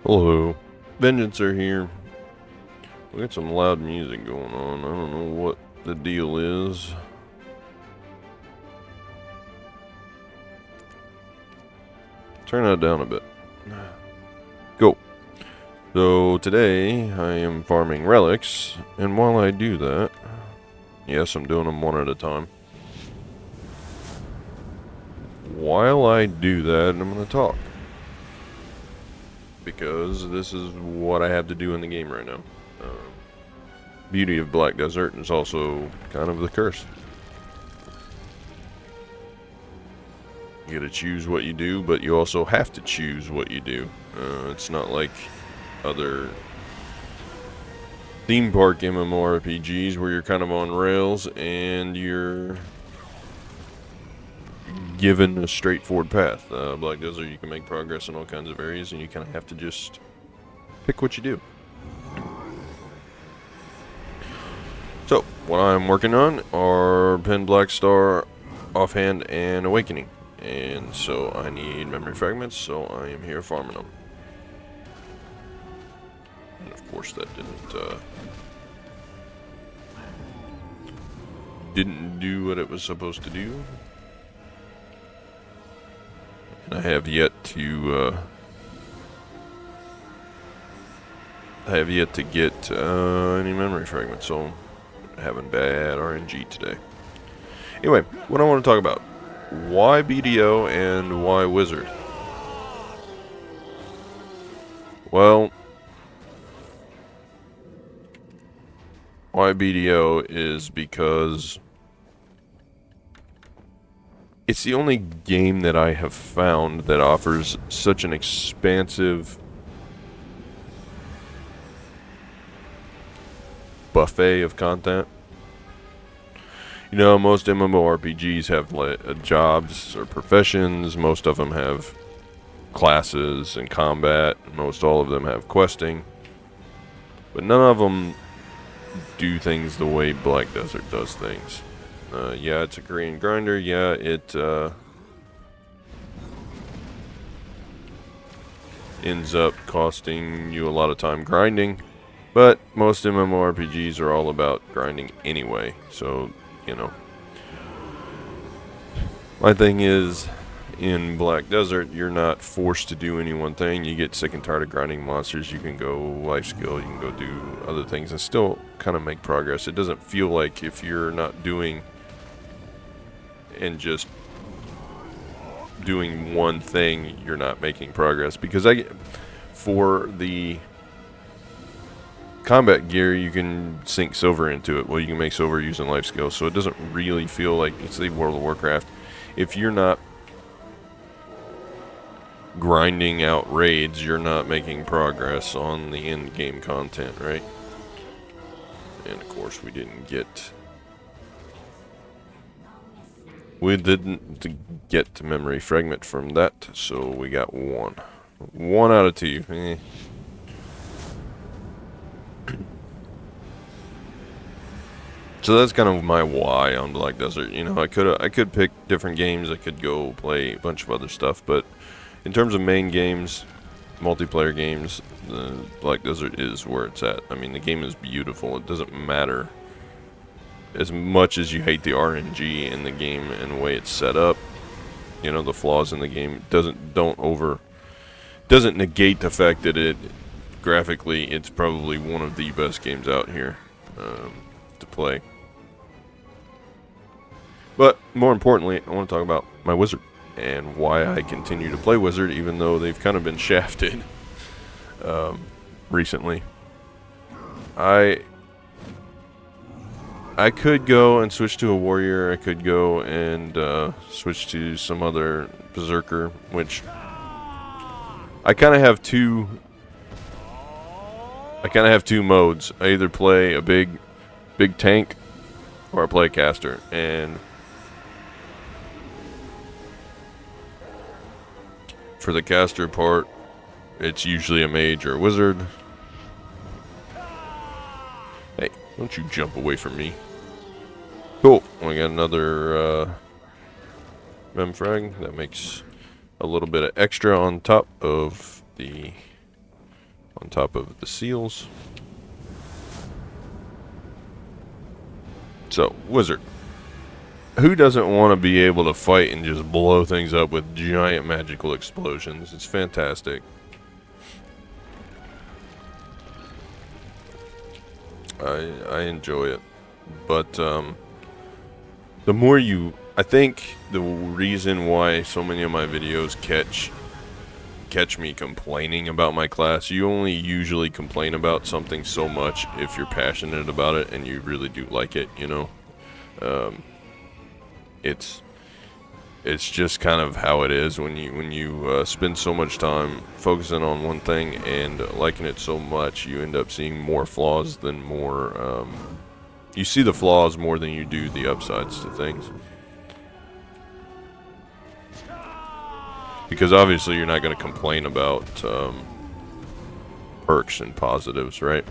Hello, Vengeancer here. We got some loud music going on. I don't know what the deal is. Turn that down a bit. Go. So today I am farming relics, and while I do that, yes, I'm doing them one at a time. While I do that, I'm going to talk. Because this is what I have to do in the game right now. Beauty of Black Desert is also kind of the curse. You gotta choose what you do, but you also have to choose what you do. It's not like other theme park MMORPGs where you're kind of on rails and you're given a straightforward path. Black Desert, you can make progress in all kinds of areas, and you kind of have to just pick what you do. So, what I'm working on are Pen Black Star, Offhand, and Awakening. And so I need memory fragments, so I am here farming them. And of course that didn't do what it was supposed to do. And I have yet to get any memory fragments, so I'm having bad RNG today. Anyway, what I want to talk about. Why BDO and why Wizard? Well, why BDO is because it's the only game that I have found that offers such an expansive buffet of content. You know, most MMORPGs have jobs or professions. Most of them have classes and combat. Most all of them have questing. But none of them do things the way Black Desert does things. Yeah, it's a Korean grinder. Yeah, it ends up costing you a lot of time grinding. But most MMORPGs are all about grinding anyway. So, you know. My thing is, in Black Desert, you're not forced to do any one thing. You get sick and tired of grinding monsters, you can go life skill, you can go do other things and still kind of make progress. It doesn't feel like if you're not doing and just doing one thing, you're not making progress. Because for the combat gear, you can sink silver into it. Well, you can make silver using life skill, so it doesn't really feel like it's the World of Warcraft. If you're not grinding out raids, you're not making progress on the end game content, right? And of course we didn't get memory fragment from that, so we got one out of two. So that's kind of my why on Black Desert. You know, I could pick different games. I could go play a bunch of other stuff, but in terms of main games, multiplayer games, the Black Desert is where it's at. I mean, the game is beautiful. It doesn't matter as much as you hate the RNG in the game and the way it's set up. You know, the flaws in the game doesn't negate the fact that it graphically it's probably one of the best games out here to play. But more importantly, I want to talk about my Wizard and why I continue to play Wizard even though they've kind of been shafted recently. I could go and switch to a warrior. I could go and switch to some other berserker, which I kind of have two modes. I either play a big tank or I play a caster, and for the caster part, it's usually a mage or a wizard. Hey, don't you jump away from me. Cool. We got another mem frag that makes a little bit of extra on top of the on top of the seals. So, wizard. Who doesn't want to be able to fight and just blow things up with giant magical explosions? It's fantastic. I enjoy it. But the more you... I think the reason why so many of my videos catch me complaining about my class, you only usually complain about something so much if you're passionate about it and you really do like it, you know? It's just kind of how it is when you spend so much time focusing on one thing and liking it so much, you end up seeing more flaws than more, you see the flaws more than you do the upsides to things. Because obviously you're not going to complain about perks and positives, right?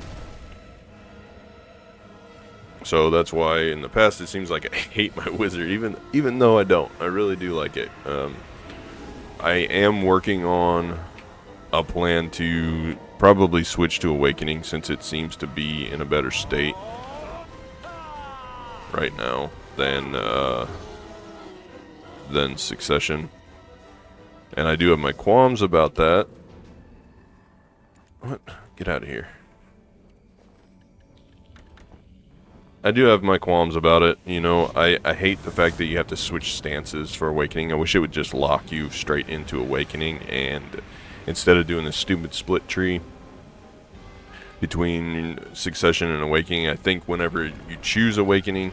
So that's why in the past it seems like I hate my wizard, even though I don't. I really do like it. I am working on a plan to probably switch to Awakening since it seems to be in a better state right now than Succession. And I do have my qualms about that. What? Get out of here. I do have my qualms about it. You know, I hate the fact that you have to switch stances for Awakening. I wish it would just lock you straight into Awakening, and instead of doing this stupid split tree between Succession and Awakening, I think whenever you choose Awakening,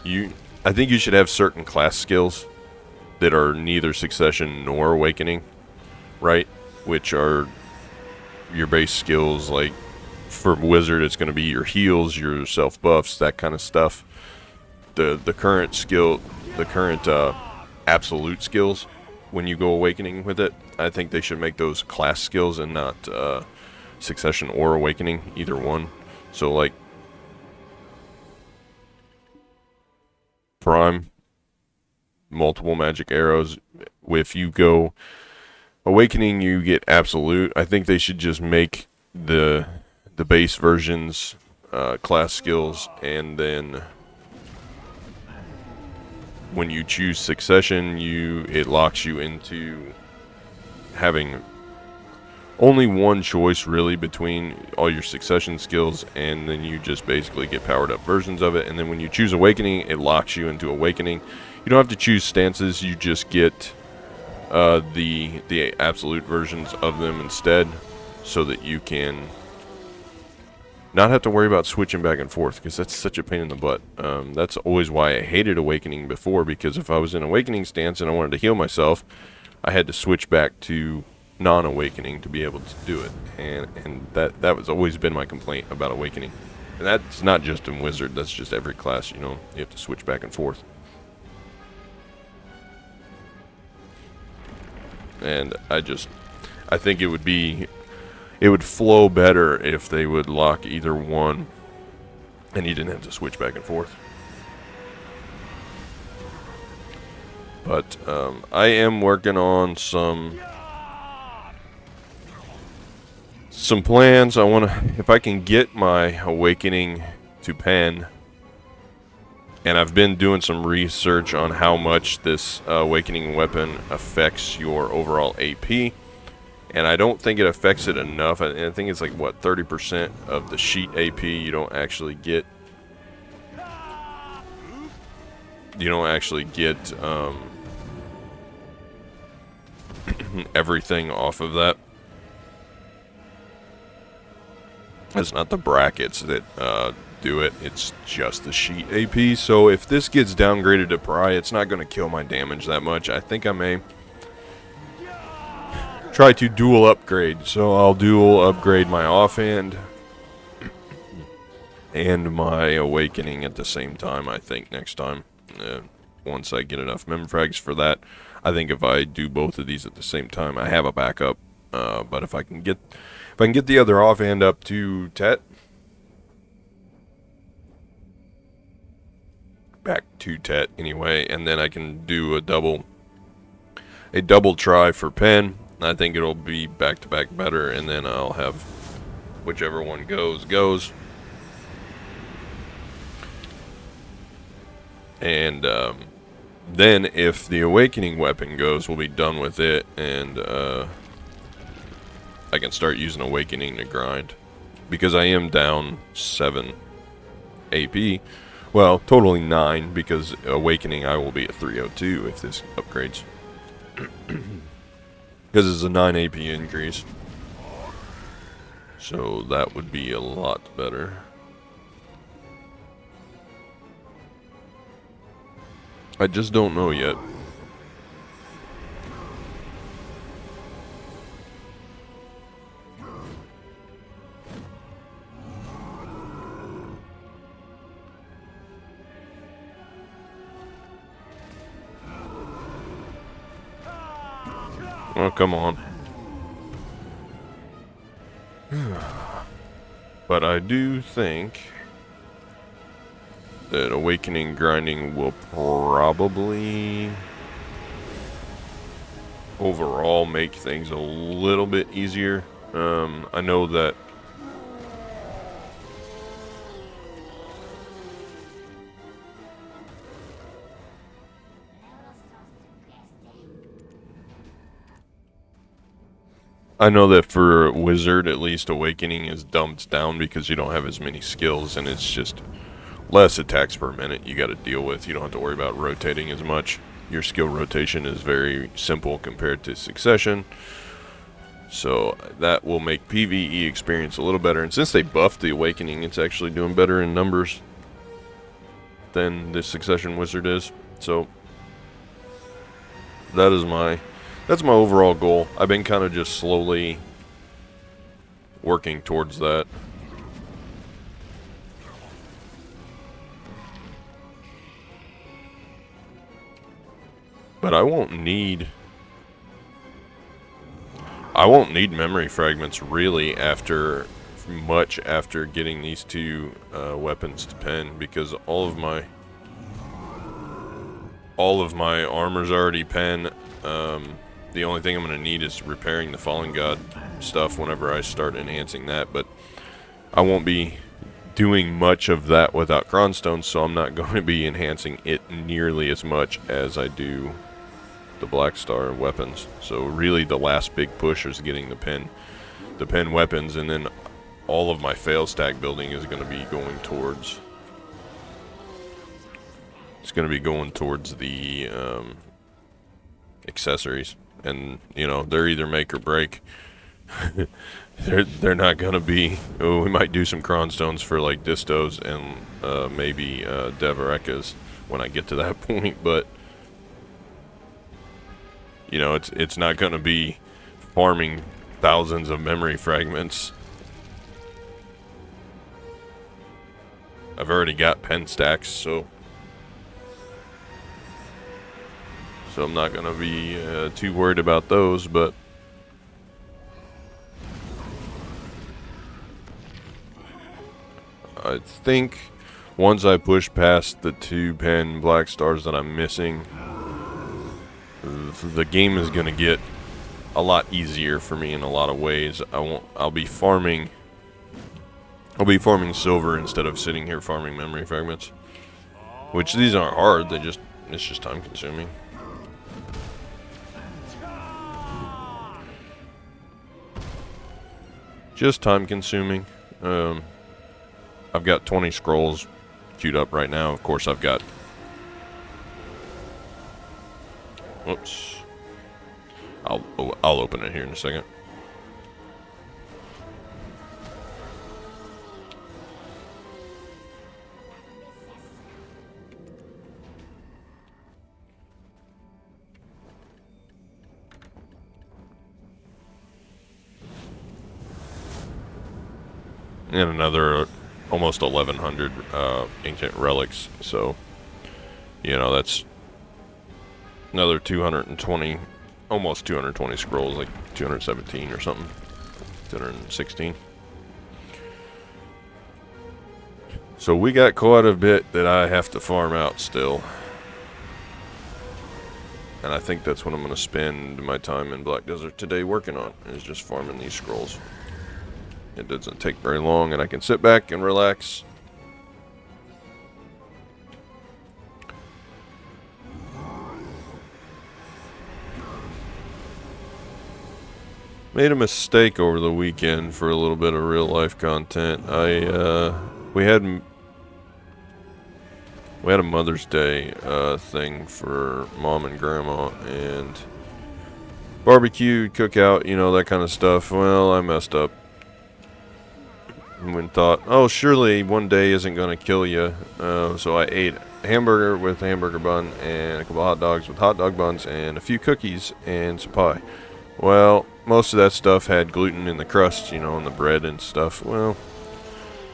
I think you should have certain class skills that are neither Succession nor Awakening, right? Which are your base skills. Like for Wizard, it's going to be your heals, your self buffs, that kind of stuff. The current skill, the current absolute skills, when you go Awakening with it, I think they should make those class skills and not Succession or Awakening, either one. So like Prime, multiple magic arrows. If you go Awakening, you get absolute. I think they should just make the base versions class skills, and then when you choose Succession, it locks you into having only one choice really between all your Succession skills, and then you just basically get powered up versions of it. And then when you choose Awakening, it locks you into Awakening. You don't have to choose stances, you just get the absolute versions of them instead, so that you can not have to worry about switching back and forth, because that's such a pain in the butt. That's always why I hated Awakening before, because if I was in Awakening stance and I wanted to heal myself, I had to switch back to non-Awakening to be able to do it, and that was always been my complaint about Awakening. And that's not just in Wizard, that's just every class, you know, you have to switch back and forth. And I think it would flow better if they would lock either one and you didn't have to switch back and forth. But I am working on some plans. I want to, if I can get my Awakening to pen, and I've been doing some research on how much this Awakening weapon affects your overall AP, and I don't think it affects it enough. I think it's like, what, 30% of the sheet AP you don't actually get. You don't actually get everything off of that. It's not the brackets that do it, it's just the sheet AP. So if this gets downgraded to Pry, it's not going to kill my damage that much. I think I may try to dual upgrade. So I'll dual upgrade my offhand and my Awakening at the same time, I think, next time. Once I get enough Memfrags for that. I think if I do both of these at the same time, I have a backup. But if I can get the other offhand up to Tet, back to Tet anyway, and then I can do a double try for pen. I think it'll be back to back better, and then I'll have whichever one goes, goes. And then if the awakening weapon goes, we'll be done with it, and I can start using awakening to grind. Because I am down 7 AP. Well, totally 9, because awakening I will be at 302 if this upgrades. Because it's a 9 AP increase. So that would be a lot better. I just don't know yet. Oh, come on. But I do think that awakening grinding will probably overall make things a little bit easier. I know that for Wizard, at least, Awakening is dumped down because you don't have as many skills, and it's just less attacks per minute you got to deal with. You don't have to worry about rotating as much. Your skill rotation is very simple compared to Succession. So that will make PvE experience a little better. And since they buffed the Awakening, it's actually doing better in numbers than the Succession Wizard is. So that's my overall goal. I've been kind of just slowly working towards that. But I won't need memory fragments really after getting these two weapons to pen, because all of my armor's already pen. The only thing I'm going to need is repairing the Fallen God stuff whenever I start enhancing that, but I won't be doing much of that without Cronstone, so I'm not going to be enhancing it nearly as much as I do the Black Star weapons. So really the last big push is getting the pen weapons, and then all of my fail stack building is going to be going towards the accessories. And you know, they're either make or break. they're not gonna be. Oh, we might do some Cronstones for like Distos and maybe Devarekas when I get to that point, but you know, it's not gonna be farming thousands of memory fragments. I've already got pen stacks, so I'm not going to be too worried about those, but I think once I push past the 2 pen Black Stars that I'm missing, the game is going to get a lot easier for me in a lot of ways. I'll be farming silver instead of sitting here farming memory fragments, which these aren't hard, it's just time consuming. Just time consuming. I've got 20 scrolls queued up right now. Of course, I've got... Whoops. I'll open it here in a second. And another almost 1,100 ancient relics. So, you know, that's another 220, almost 220 scrolls, like 217 or something, 216. So we got quite a bit that I have to farm out still. And I think that's what I'm going to spend my time in Black Desert today working on, is just farming these scrolls. it doesn't take very long, and I can sit back and relax. Made a mistake over the weekend for a little bit of real life content. We had a Mother's Day thing for Mom and Grandma, and barbecue, cookout, you know, that kind of stuff. Well, I messed up and thought, oh, surely one day isn't going to kill you. So I ate a hamburger with a hamburger bun and a couple hot dogs with hot dog buns and a few cookies and some pie. Well, most of that stuff had gluten in the crust, you know, in the bread and stuff. Well,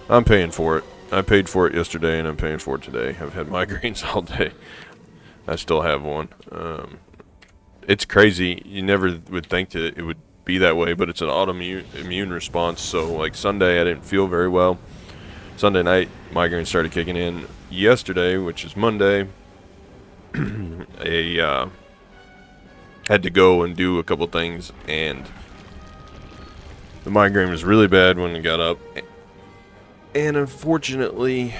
I'm paying for it. I paid for it yesterday, and I'm paying for it today. I've had migraines all day. I still have one. It's crazy. You never would think that it would be that way, but it's an autoimmune response. So, like Sunday, I didn't feel very well. Sunday night, migraines started kicking in. Yesterday, which is Monday, I had to go and do a couple things, and the migraine was really bad when I got up. And unfortunately,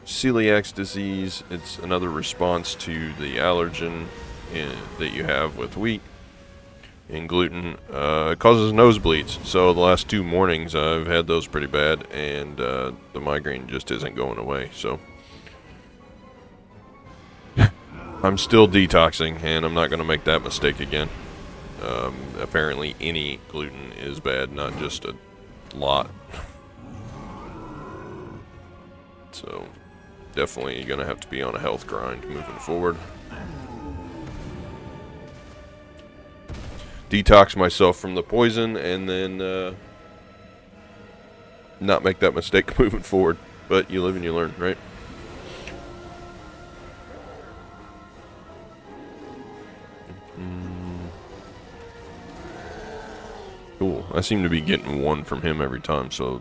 celiac disease, it's another response to the allergen that you have with wheat and gluten. It causes nosebleeds. So the last 2 mornings I've had those pretty bad, and the migraine just isn't going away. So I'm still detoxing, and I'm not going to make that mistake again. Apparently any gluten is bad, not just a lot. So definitely going to have to be on a health grind moving forward. Detox myself from the poison, and then not make that mistake moving forward. But you live and you learn, right? Cool. I seem to be getting 1 from him every time, so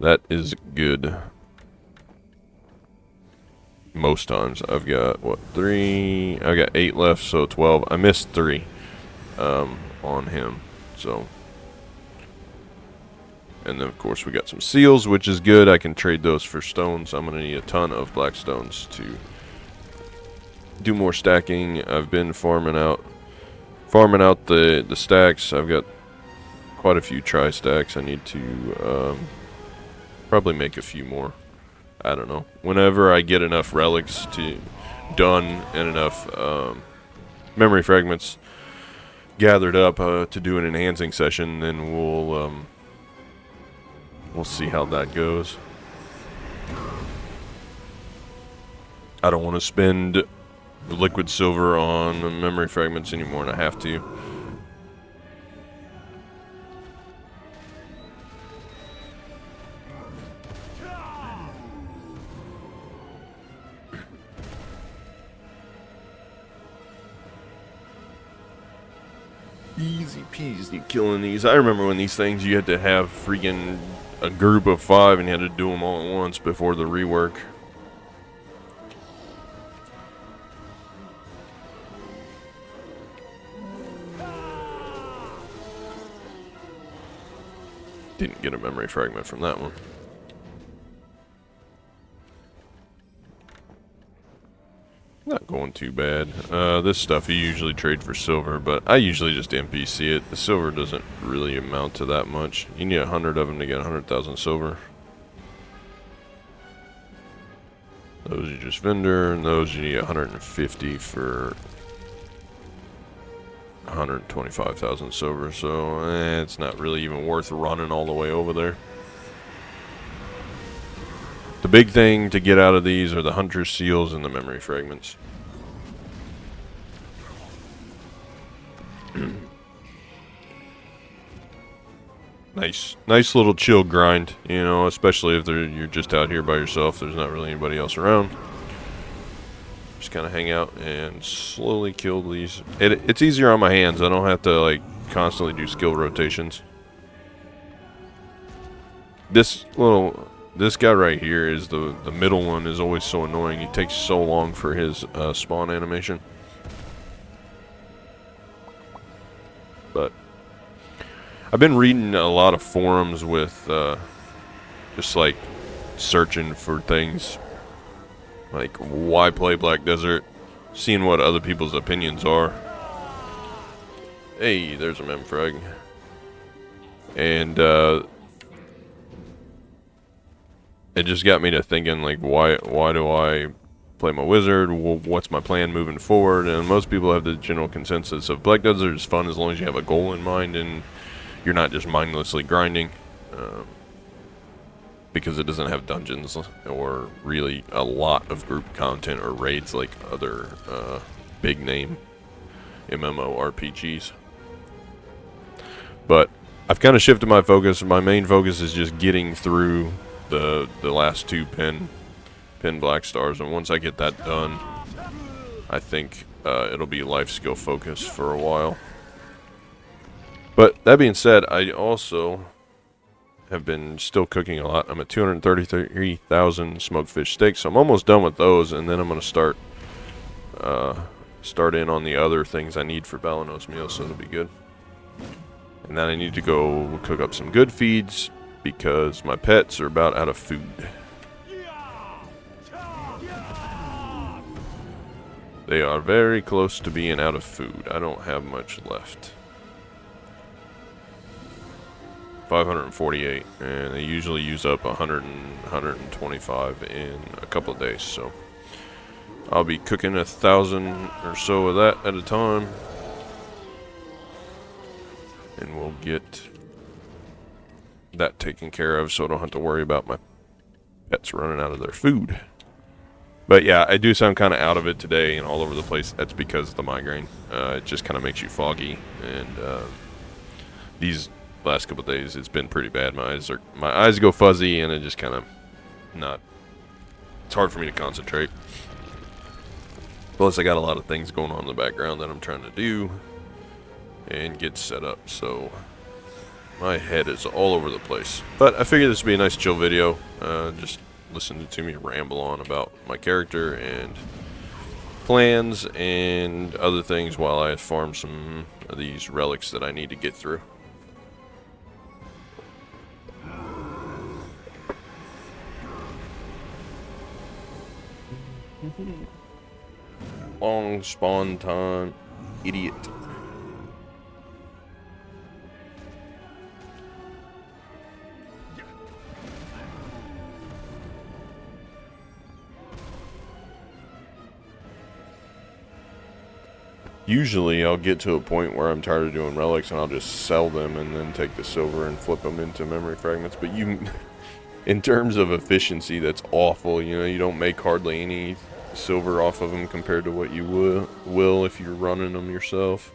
that is good. Most times. I've got, 3? I got 8 left, so 12. I missed 3 on him. So, and then of course we got some seals, which is good. I can trade those for stones. I'm gonna need a ton of black stones to do more stacking. I've been farming out the stacks. I've got quite a few tri-stacks. I need to probably make a few more. I don't know. Whenever I get enough relics done and enough memory fragments gathered up to do an enhancing session, then we'll see how that goes. I don't want to spend liquid silver on memory fragments anymore, and I have to. Easy peasy killing these. I remember when these things, you had to have freaking a group of 5 and you had to do them all at once before the rework. Didn't get a memory fragment from that one. Not going too bad. This stuff you usually trade for silver, but I usually just NPC it. The silver doesn't really amount to that much. You need 100 of them to get 100,000 silver. Those you just vendor, and those you need 150 for 125,000 silver. So it's not really even worth running all the way over there. The big thing to get out of these are the hunter seals and the memory fragments. Nice little chill grind, you know, especially if you're just out here by yourself. There's not really anybody else around. Just kind of hang out and slowly kill these. It's easier on my hands. I don't have to like constantly do skill rotations. This guy right here is the middle one is always so annoying. He takes so long for his spawn animation. But I've been reading a lot of forums with just like searching for things like why play Black Desert, seeing what other people's opinions are. Hey, there's a memfrag. And it just got me to thinking, like, why do I play my wizard? What's my plan moving forward? And most people have the general consensus of Black Desert is fun as long as you have a goal in mind and you're not just mindlessly grinding, because it doesn't have dungeons or really a lot of group content or raids like other big name MMORPGs. But I've kind of shifted my focus. My main focus is just getting through the last two pin black stars, and once I get that done, I think it'll be life skill focus for a while. But that being said, I also have been still cooking a lot. I'm at 233,000 smoked fish steaks, so I'm almost done with those, and then I'm going to start in on the other things I need for Balanos meal, so it'll be good. And then I need to go cook up some good feeds because my pets are about out of food. They are very close to being out of food. I don't have much left. 548, and they usually use up 125 in a couple of days, so I'll be cooking 1,000 or so of that at a time, and we'll get that taken care of so I don't have to worry about my pets running out of their food. But yeah, I do sound kind of out of it today and all over the place. That's because of the migraine. It just kind of makes you foggy, and these last couple of days it's been pretty bad. My eyes go fuzzy, and it just kind of it's hard for me to concentrate. Plus I got a lot of things going on in the background that I'm trying to do and get set up, so my head is all over the place. But I figured this would be a nice chill video, just listen to me ramble on about my character and plans and other things while I farm some of these relics that I need to get through. Long spawn time, idiot. Usually I'll get to a point where I'm tired of doing relics and I'll just sell them and then take the silver and flip them into memory fragments. But in terms of efficiency, that's awful. You know, you don't make hardly any silver off of them compared to what you will if you're running them yourself.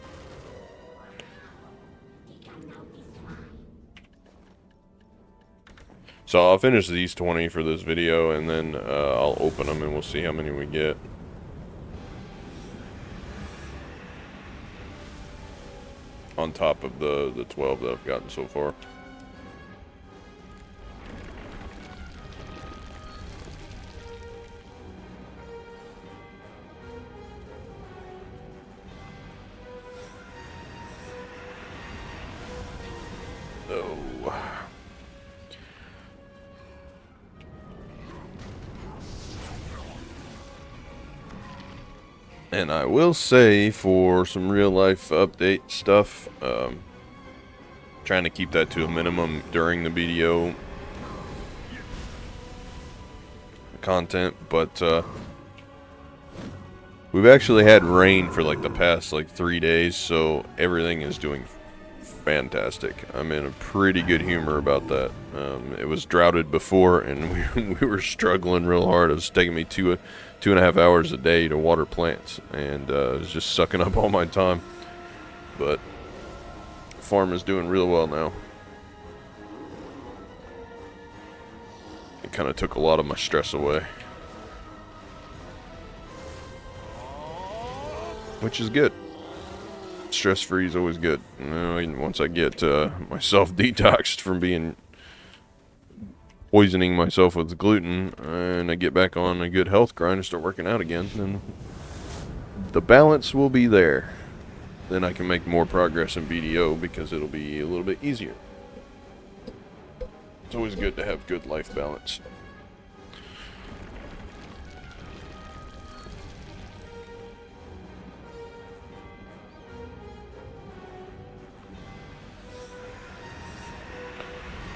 So I'll finish these 20 for this video, and then I'll open them and we'll see how many we get. On top of the 12 that I've gotten so far. Oh. And I will say, for some real life update stuff, trying to keep that to a minimum during the BDO content, but we've actually had rain for like the past 3 days, so everything is doing fantastic. I'm in a pretty good humor about that. It was droughted before, and we were struggling real hard. It was taking me 2.5 hours a day to water plants, and it was just sucking up all my time. But the farm is doing real well now. It kind of took a lot of my stress away, which is good. Stress-free is always good. You know, once I get myself detoxed from poisoning myself with gluten, and I get back on a good health grind and start working out again, then the balance will be there. then I can make more progress in BDO because it'll be a little bit easier. It's always good to have good life balance.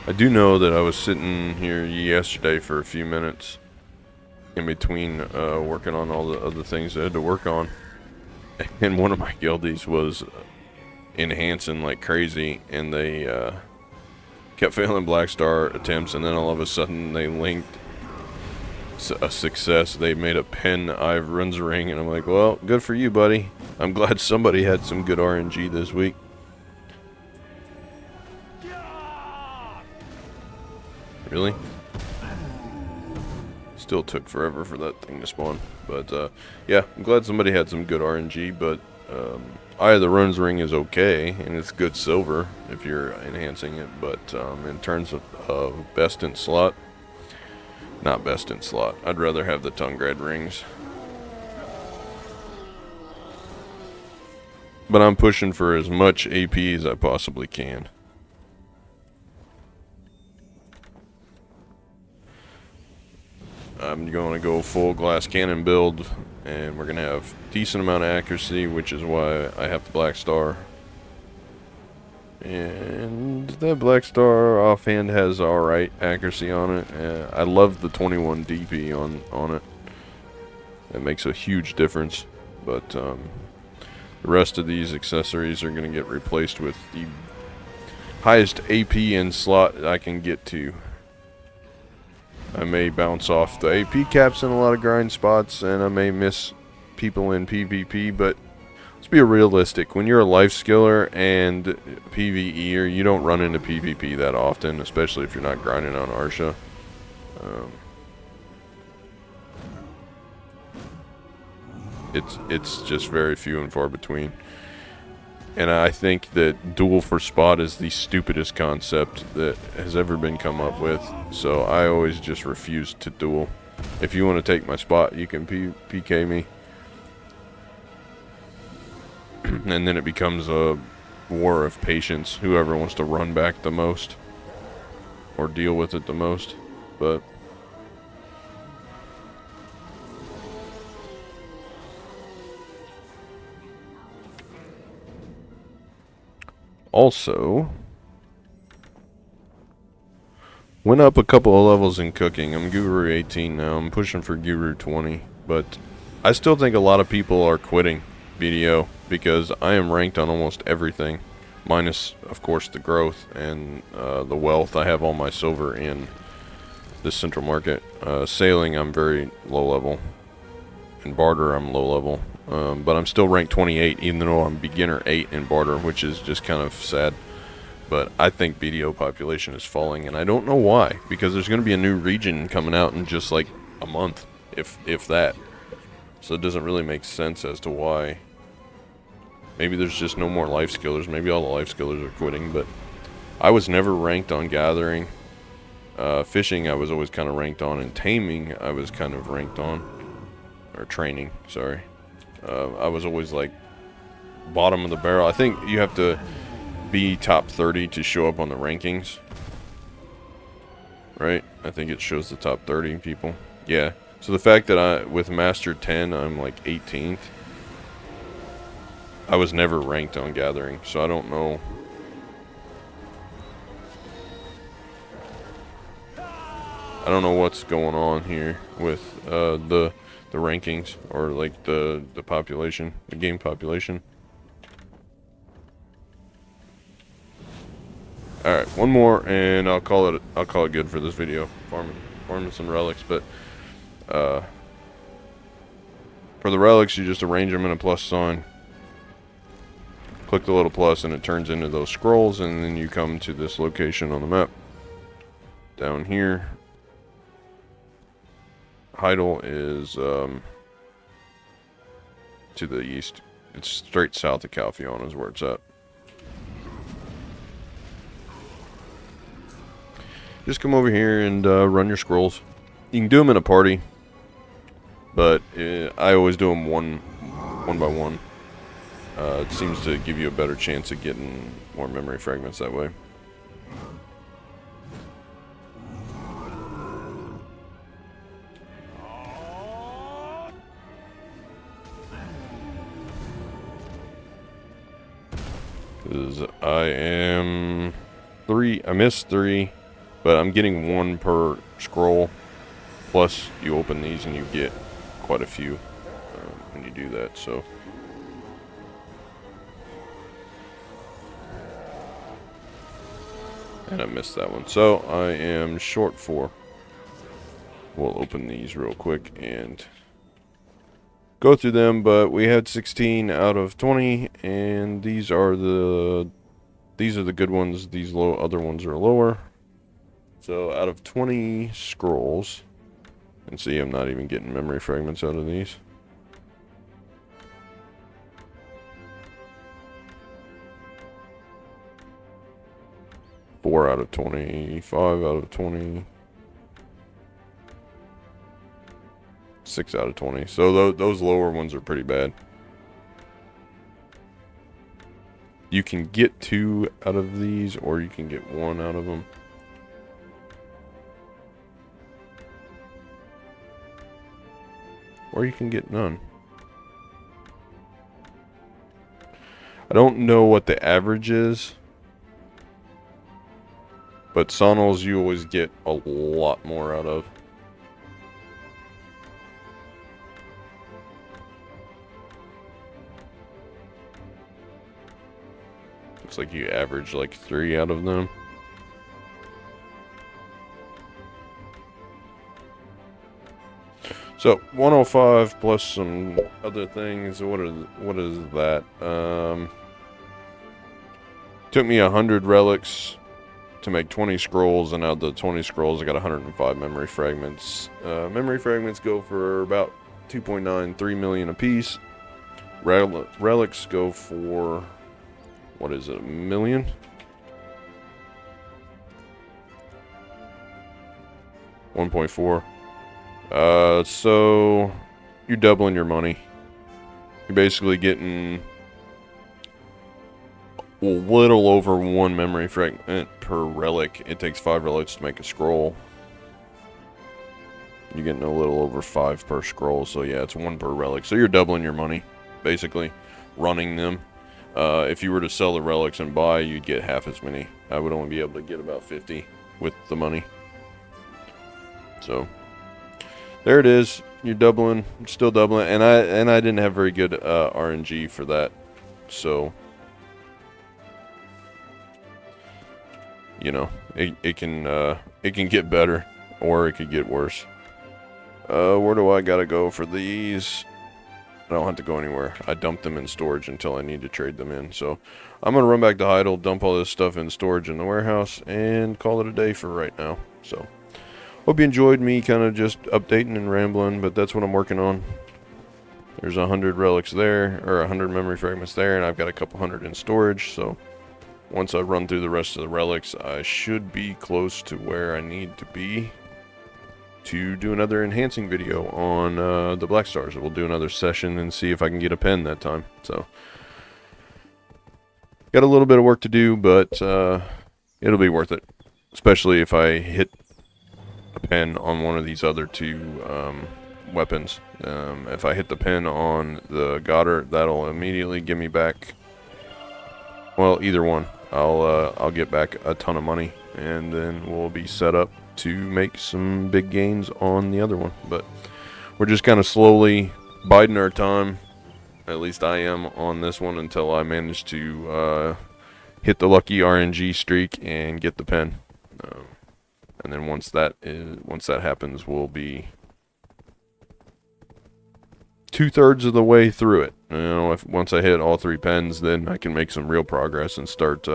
I do know that I was sitting here yesterday for a few minutes in between working on all the other things I had to work on, and one of my guildies was enhancing like crazy, and they kept failing Black Star attempts, and then all of a sudden they linked a success. They made a pen I've runs a ring, and I'm like, well, good for you, buddy. I'm glad somebody had some good RNG this week. Really? Still took forever for that thing to spawn. But, yeah, I'm glad somebody had some good RNG, but, Eye of the Runes ring is okay, and it's good silver if you're enhancing it, but, in terms of best in slot, not best in slot. I'd rather have the Tungrad rings. But I'm pushing for as much AP as I possibly can. I'm going to go full glass cannon build, and we're going to have decent amount of accuracy, which is why I have the Black Star. And the Black Star offhand has alright accuracy on it. I love the 21 DP on it. It makes a huge difference. But the rest of these accessories are going to get replaced with the highest AP and slot I can get to. I may bounce off the AP caps in a lot of grind spots, and I may miss people in PvP, but let's be realistic. When you're a life skiller and PvEer, you don't run into PvP that often, especially if you're not grinding on Arsha. It's just very few and far between. And I think that duel for spot is the stupidest concept that has ever been come up with. So I always just refuse to duel. If you want to take my spot, you can PK me. And then it becomes a war of patience. Whoever wants to run back the most. Or deal with it the most. But also, went up a couple of levels in cooking. I'm Guru 18 now. I'm pushing for Guru 20. But I still think a lot of people are quitting BDO because I am ranked on almost everything. Minus, of course, the growth and the wealth. I have all my silver in this central market. Sailing, I'm very low level. In barter, I'm low level. But I'm still ranked 28, even though I'm beginner 8 in barter, which is just kind of sad. But I think BDO population is falling, and I don't know why. Because there's going to be a new region coming out in just like a month, if that. So it doesn't really make sense as to why. Maybe there's just no more life skillers. Maybe all the life skillers are quitting, but I was never ranked on gathering. Fishing, I was always kind of ranked on, and taming, I was kind of ranked on. Or training, sorry. I was always like bottom of the barrel. I think you have to be top 30 to show up on the rankings. Right? I think it shows the top 30 people. Yeah. So the fact that with Master 10, I'm like 18th. I was never ranked on gathering, so I don't know. I don't know what's going on here with the rankings, or like the population, the game population. Alright, one more and I'll call it good for this video. Farming some relics, but for the relics you just arrange them in a plus sign. Click the little plus and it turns into those scrolls, and then you come to this location on the map. Down here. Heidel is to the east. It's straight south of Calpheon is where it's at. Just come over here and run your scrolls. You can do them in a party, but I always do them one by one. It seems to give you a better chance of getting more memory fragments that way. I missed 3, but I'm getting 1 per scroll. Plus, you open these and you get quite a few when you do that, so. And I missed that one. So, I am short 4. We'll open these real quick and go through them, but we had 16 out of 20, and these are the good ones. These other ones are lower. So, out of 20 scrolls, and see, I'm not even getting memory fragments out of these. Four out of 20, 5 out of 20, 6 out of 20. So those lower ones are pretty bad. You can get 2 out of these, or you can get 1 out of them. Or you can get none. I don't know what the average is, but Sonals you always get a lot more out of. Looks like you average like 3 out of them. So 105 plus some other things. What is that? Took me 100 relics to make 20 scrolls, and out of the 20 scrolls, I got 105 memory fragments. Memory fragments go for about 2.93 million a piece. Relics go for, what is it, 1 million? $1.4. So you're doubling your money. You're basically getting a little over 1 memory fragment per relic. It takes 5 relics to make a scroll. You're getting a little over 5 per scroll, so yeah, it's 1 per relic. So you're doubling your money, basically, running them. If you were to sell the relics and buy, you'd get half as many. I would only be able to get about 50 with the money. So there it is. You're doubling, still doubling, and I didn't have very good RNG for that, so you know it can get better, or it could get worse. Where do I gotta go for these? I don't have to go anywhere. I dumped them in storage until I need to trade them in. So I'm gonna run back to Heidel, dump all this stuff in storage in the warehouse, and call it a day for right now. So hope you enjoyed me kind of just updating and rambling, but that's what I'm working on. There's 100 relics there, or 100 memory fragments there, and I've got a couple hundred in storage. So once I run through the rest of the relics, I should be close to where I need to be to do another enhancing video on the Black Stars. We'll do another session and see if I can get a pen that time. So got a little bit of work to do, but it'll be worth it, especially if I hit a pen on one of these other 2 weapons. If I hit the pen on the Goddard, that'll immediately give me back, well, either one. I'll get back a ton of money, and then we'll be set up to make some big gains on the other one. But we're just kind of slowly biding our time. At least I am on this one until I manage to hit the lucky RNG streak and get the pen. And then once that happens, we'll be 2/3 of the way through it. You know, once I hit all 3 pens, then I can make some real progress and start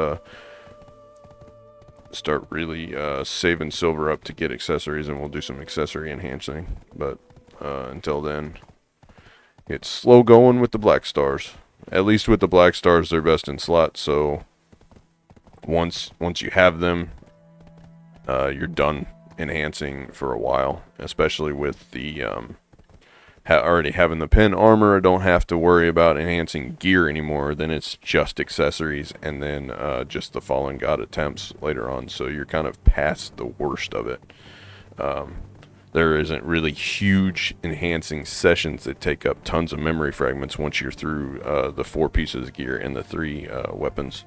really saving silver up to get accessories, and we'll do some accessory enhancing. But until then, it's slow going with the Black Stars. At least with the Black Stars, they're best in slot. So once you have them, you're done enhancing for a while, especially with the already having the pin armor, I don't have to worry about enhancing gear anymore. Then it's just accessories, and then just the Fallen God attempts later on. So you're kind of past the worst of it. There isn't really huge enhancing sessions that take up tons of memory fragments once you're through the 4 pieces of gear and the 3 weapons.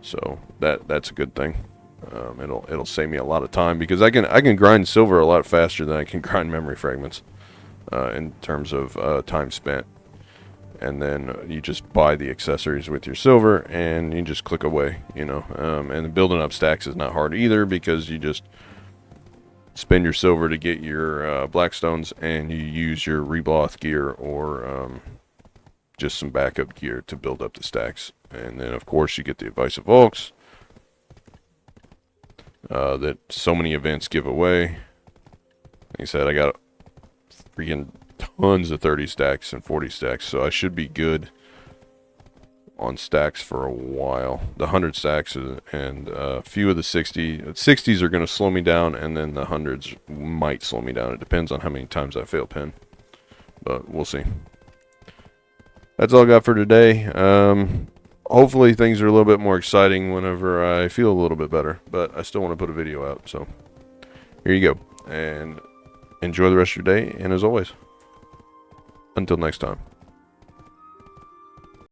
So that's a good thing. It'll save me a lot of time, because I can grind silver a lot faster than I can grind memory fragments in terms of time spent. And then you just buy the accessories with your silver, and you just click away, you know. And building up stacks is not hard either, because you just spend your silver to get your blackstones, and you use your rebloth gear or just some backup gear to build up the stacks. And then, of course, you get the Advice of Volks that so many events give away. Like I said, I got freaking tons of 30 stacks and 40 stacks, so I should be good on stacks for a while. The 100 stacks and a few of the 60s are going to slow me down, and then the 100s might slow me down. It depends on how many times I fail pin, but we'll see. That's all I got for today. Hopefully things are a little bit more exciting whenever I feel a little bit better, but I still want to put a video out. So here you go, and enjoy the rest of your day, and as always, until next time.